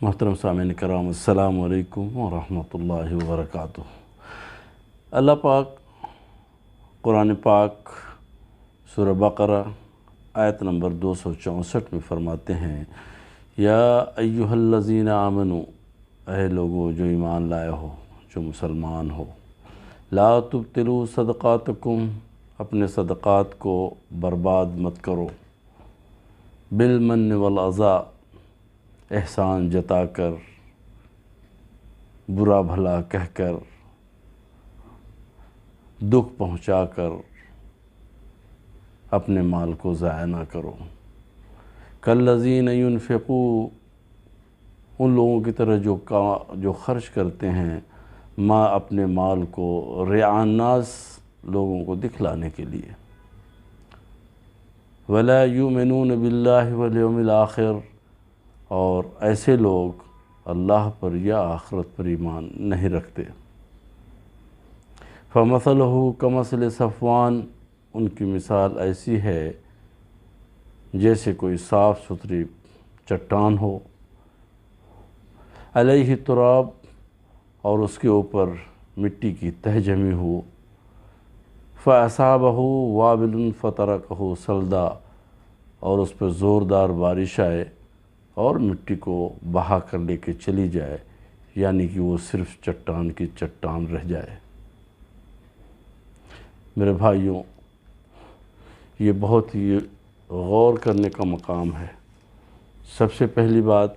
محترم سامعین کرام، السلام علیکم ورحمۃ اللہ وبرکاتہ۔ اللہ پاک قرآن پاک سورہ بقرہ آیت نمبر 264 میں فرماتے ہیں، یا ایہا الذین آمنوا، اے لوگو جو ایمان لائے ہو، جو مسلمان ہو، لا تبطلوا صدقاتکم، اپنے صدقات کو برباد مت کرو، بالمن والاذی، احسان جتا کر، برا بھلا کہہ کر، دکھ پہنچا کر اپنے مال کو ضائع نہ کرو۔ کالذین ينفقون، ان لوگوں کی طرح جو خرچ کرتے ہیں، اپنے مال کو رعاء الناس، لوگوں کو دکھلانے کے لیے، ولا یؤمنون باللہ والیوم الآخر، اور ایسے لوگ اللہ پر یا آخرت پر ایمان نہیں رکھتے۔ فمثلہ کمثل صفوان، ان کی مثال ایسی ہے جیسے کوئی صاف ستھری چٹان ہو، علیہ تراب، اور اس کے اوپر مٹی کی تہ جمی ہو، فاصابہ وابل فترکہ صلدا، اور اس پر زوردار بارش آئے اور مٹی کو بہا کر لے کے چلی جائے، یعنی کہ وہ صرف چٹان کی چٹان رہ جائے۔ میرے بھائیوں، یہ بہت ہی غور کرنے کا مقام ہے۔ سب سے پہلی بات،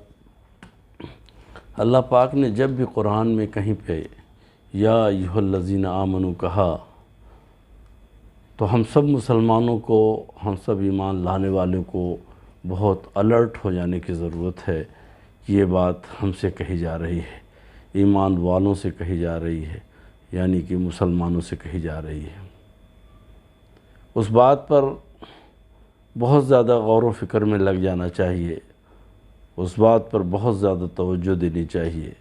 اللہ پاک نے جب بھی قرآن میں کہیں پہ یا ایھا الذین آمنوا کہا تو ہم سب مسلمانوں کو، ہم سب ایمان لانے والوں کو بہت الرٹ ہو جانے کی ضرورت ہے کہ یہ بات ہم سے کہی جا رہی ہے، ایمان والوں سے کہی جا رہی ہے، یعنی کہ مسلمانوں سے کہی جا رہی ہے۔ اس بات پر بہت زیادہ غور و فکر میں لگ جانا چاہیے، اس بات پر بہت زیادہ توجہ دینی چاہیے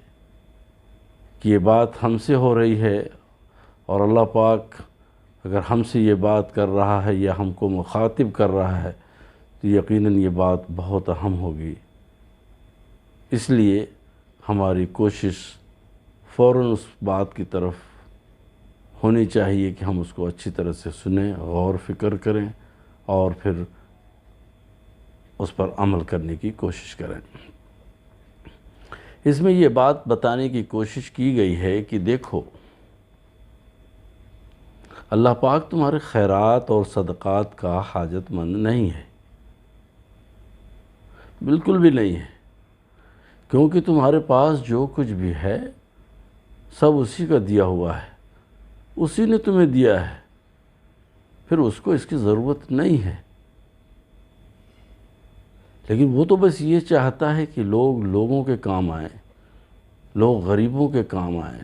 کہ یہ بات ہم سے ہو رہی ہے، اور اللہ پاک اگر ہم سے یہ بات کر رہا ہے یا ہم کو مخاطب کر رہا ہے تو یقیناً یہ بات بہت اہم ہوگی۔ اس لیے ہماری کوشش فوراً اس بات کی طرف ہونی چاہیے کہ ہم اس کو اچھی طرح سے سنیں، غور فکر کریں اور پھر اس پر عمل کرنے کی کوشش کریں۔ اس میں یہ بات بتانے کی کوشش کی گئی ہے کہ دیکھو، اللہ پاک تمہارے خیرات اور صدقات کا حاجت مند نہیں ہے، بالکل بھی نہیں ہے، کیونکہ تمہارے پاس جو کچھ بھی ہے سب اسی کا دیا ہوا ہے، اسی نے تمہیں دیا ہے، پھر اس کو اس کی ضرورت نہیں ہے۔ لیکن وہ تو بس یہ چاہتا ہے کہ لوگ لوگوں کے کام آئیں، لوگ غریبوں کے کام آئیں،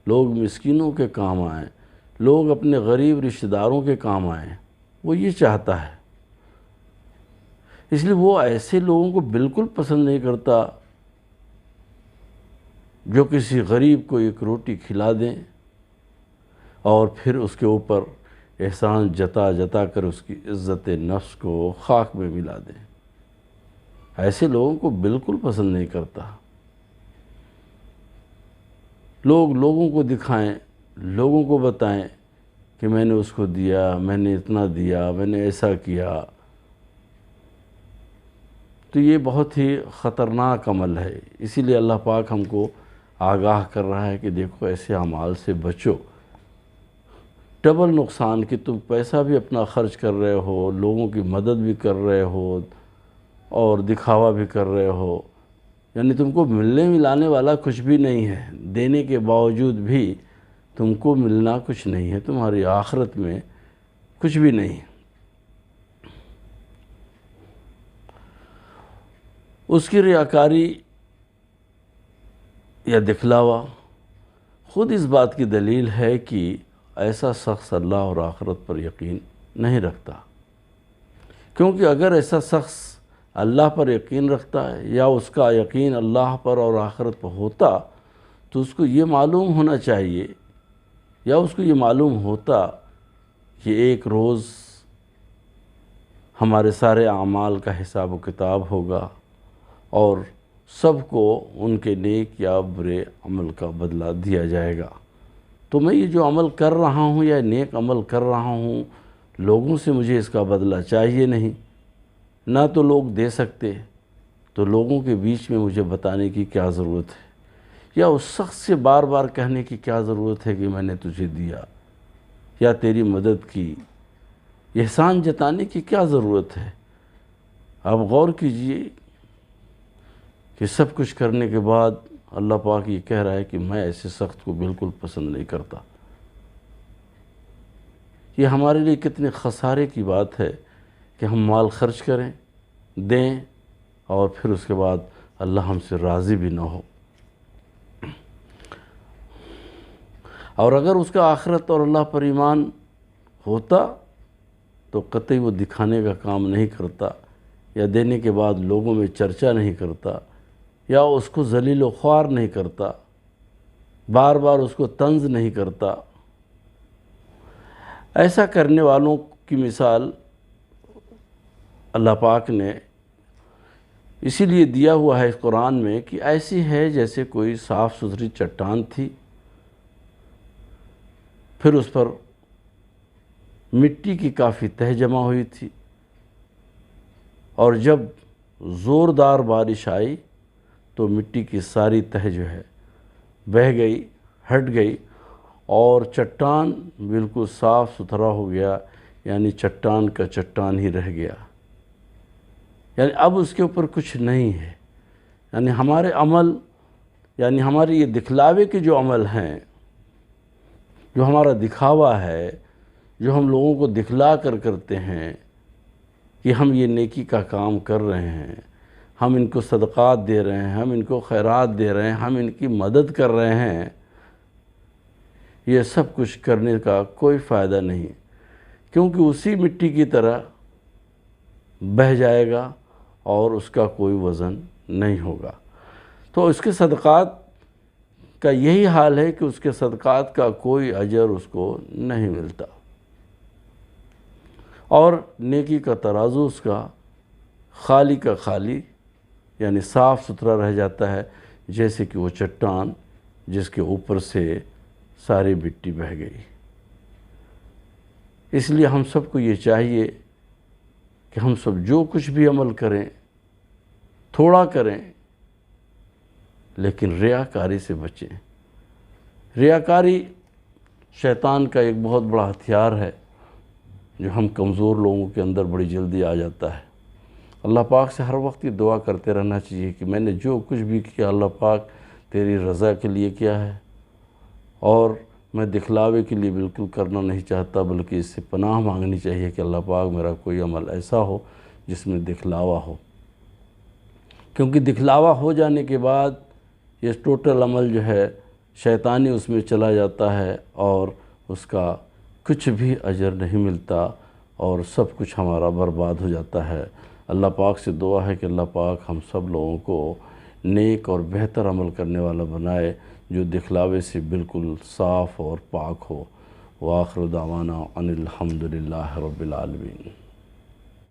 لوگ مسکینوں کے کام آئیں، لوگ اپنے غریب رشتہ داروں کے کام آئیں، وہ یہ چاہتا ہے۔ اس لیے وہ ایسے لوگوں کو بالکل پسند نہیں کرتا جو کسی غریب کو ایک روٹی کھلا دیں اور پھر اس کے اوپر احسان جتا جتا کر اس کی عزت نفس کو خاک میں ملا دیں۔ ایسے لوگوں کو بالکل پسند نہیں کرتا۔ لوگوں کو دکھائیں، لوگوں کو بتائیں کہ میں نے اس کو دیا، میں نے اتنا دیا، میں نے ایسا کیا، تو یہ بہت ہی خطرناک عمل ہے۔ اسی لیے اللہ پاک ہم کو آگاہ کر رہا ہے کہ دیکھو ایسے اعمال سے بچو۔ ڈبل نقصان کہ تم پیسہ بھی اپنا خرچ کر رہے ہو، لوگوں کی مدد بھی کر رہے ہو اور دکھاوا بھی کر رہے ہو، یعنی تم کو ملنے ملانے والا کچھ بھی نہیں ہے، دینے کے باوجود بھی تم کو ملنا کچھ نہیں ہے، تمہاری آخرت میں کچھ بھی نہیں ہے۔ اس کی ریاکاری یا دکھلاوا خود اس بات کی دلیل ہے کہ ایسا شخص اللہ اور آخرت پر یقین نہیں رکھتا، کیونکہ اگر ایسا شخص اللہ پر یقین رکھتا ہے یا اس کا یقین اللہ پر اور آخرت پر ہوتا تو اس کو یہ معلوم ہونا چاہیے یا اس کو یہ معلوم ہوتا کہ ایک روز ہمارے سارے اعمال کا حساب و کتاب ہوگا اور سب کو ان کے نیک یا برے عمل کا بدلہ دیا جائے گا۔ تو میں یہ جو عمل کر رہا ہوں یا نیک عمل کر رہا ہوں، لوگوں سے مجھے اس کا بدلہ چاہیے نہیں، نہ تو لوگ دے سکتے، تو لوگوں کے بیچ میں مجھے بتانے کی کیا ضرورت ہے، یا اس شخص سے بار بار کہنے کی کیا ضرورت ہے کہ میں نے تجھے دیا یا تیری مدد کی، احسان جتانے کی کیا ضرورت ہے۔ آپ غور کیجئے کہ سب کچھ کرنے کے بعد اللہ پاک یہ کہہ رہا ہے کہ میں ایسے شخص کو بالکل پسند نہیں کرتا۔ یہ ہمارے لیے کتنے خسارے کی بات ہے کہ ہم مال خرچ کریں، دیں، اور پھر اس کے بعد اللہ ہم سے راضی بھی نہ ہو۔ اور اگر اس کا آخرت اور اللہ پر ایمان ہوتا تو قطعی وہ دکھانے کا کام نہیں کرتا، یا دینے کے بعد لوگوں میں چرچا نہیں کرتا، یا اس کو ذلیل و خوار نہیں کرتا، بار بار اس کو طنز نہیں کرتا۔ ایسا کرنے والوں کی مثال اللہ پاک نے اسی لیے دیا ہوا ہے اس قرآن میں کہ ایسی ہے جیسے کوئی صاف ستھری چٹان تھی، پھر اس پر مٹی کی کافی تہ جمع ہوئی تھی، اور جب زوردار بارش آئی تو مٹی کی ساری تہ جو ہے بہہ گئی، ہٹ گئی، اور چٹان بالکل صاف ستھرا ہو گیا، یعنی چٹان کا چٹان ہی رہ گیا، یعنی اب اس کے اوپر کچھ نہیں ہے۔ یعنی ہمارے عمل، یعنی ہمارے یہ دکھلاوے کے جو عمل ہیں، جو ہمارا دکھاوا ہے، جو ہم لوگوں کو دکھلا کر کرتے ہیں کہ ہم یہ نیکی کا کام کر رہے ہیں، ہم ان کو صدقات دے رہے ہیں، ہم ان کو خیرات دے رہے ہیں، ہم ان کی مدد کر رہے ہیں، یہ سب کچھ کرنے کا کوئی فائدہ نہیں، کیونکہ اسی مٹی کی طرح بہہ جائے گا اور اس کا کوئی وزن نہیں ہوگا۔ تو اس کے صدقات کا یہی حال ہے کہ اس کے صدقات کا کوئی اجر اس کو نہیں ملتا، اور نیکی کا ترازو اس کا خالی یعنی صاف ستھرا رہ جاتا ہے، جیسے کہ وہ چٹان جس کے اوپر سے ساری مٹی بہہ گئی۔ اس لیے ہم سب کو یہ چاہیے کہ ہم سب جو کچھ بھی عمل کریں، تھوڑا کریں، لیکن ریاکاری سے بچیں۔ ریاکاری شیطان کا ایک بہت بڑا ہتھیار ہے جو ہم کمزور لوگوں کے اندر بڑی جلدی آ جاتا ہے۔ اللہ پاک سے ہر وقت یہ دعا کرتے رہنا چاہیے کہ میں نے جو کچھ بھی کیا اللہ پاک تیری رضا کے لیے کیا ہے، اور میں دکھلاوے کے لیے بالکل کرنا نہیں چاہتا، بلکہ اس سے پناہ مانگنی چاہیے کہ اللہ پاک میرا کوئی عمل ایسا ہو جس میں دکھلاوا ہو، کیونکہ دکھلاوا ہو جانے کے بعد یہ ٹوٹل عمل جو ہے شیطانی اس میں چلا جاتا ہے، اور اس کا کچھ بھی اجر نہیں ملتا، اور سب کچھ ہمارا برباد ہو جاتا ہے۔ اللہ پاک سے دعا ہے کہ اللہ پاک ہم سب لوگوں کو نیک اور بہتر عمل کرنے والا بنائے، جو دکھلاوے سے بالکل صاف اور پاک ہو۔ وآخر دعوانا ان الحمد للہ رب العالمین۔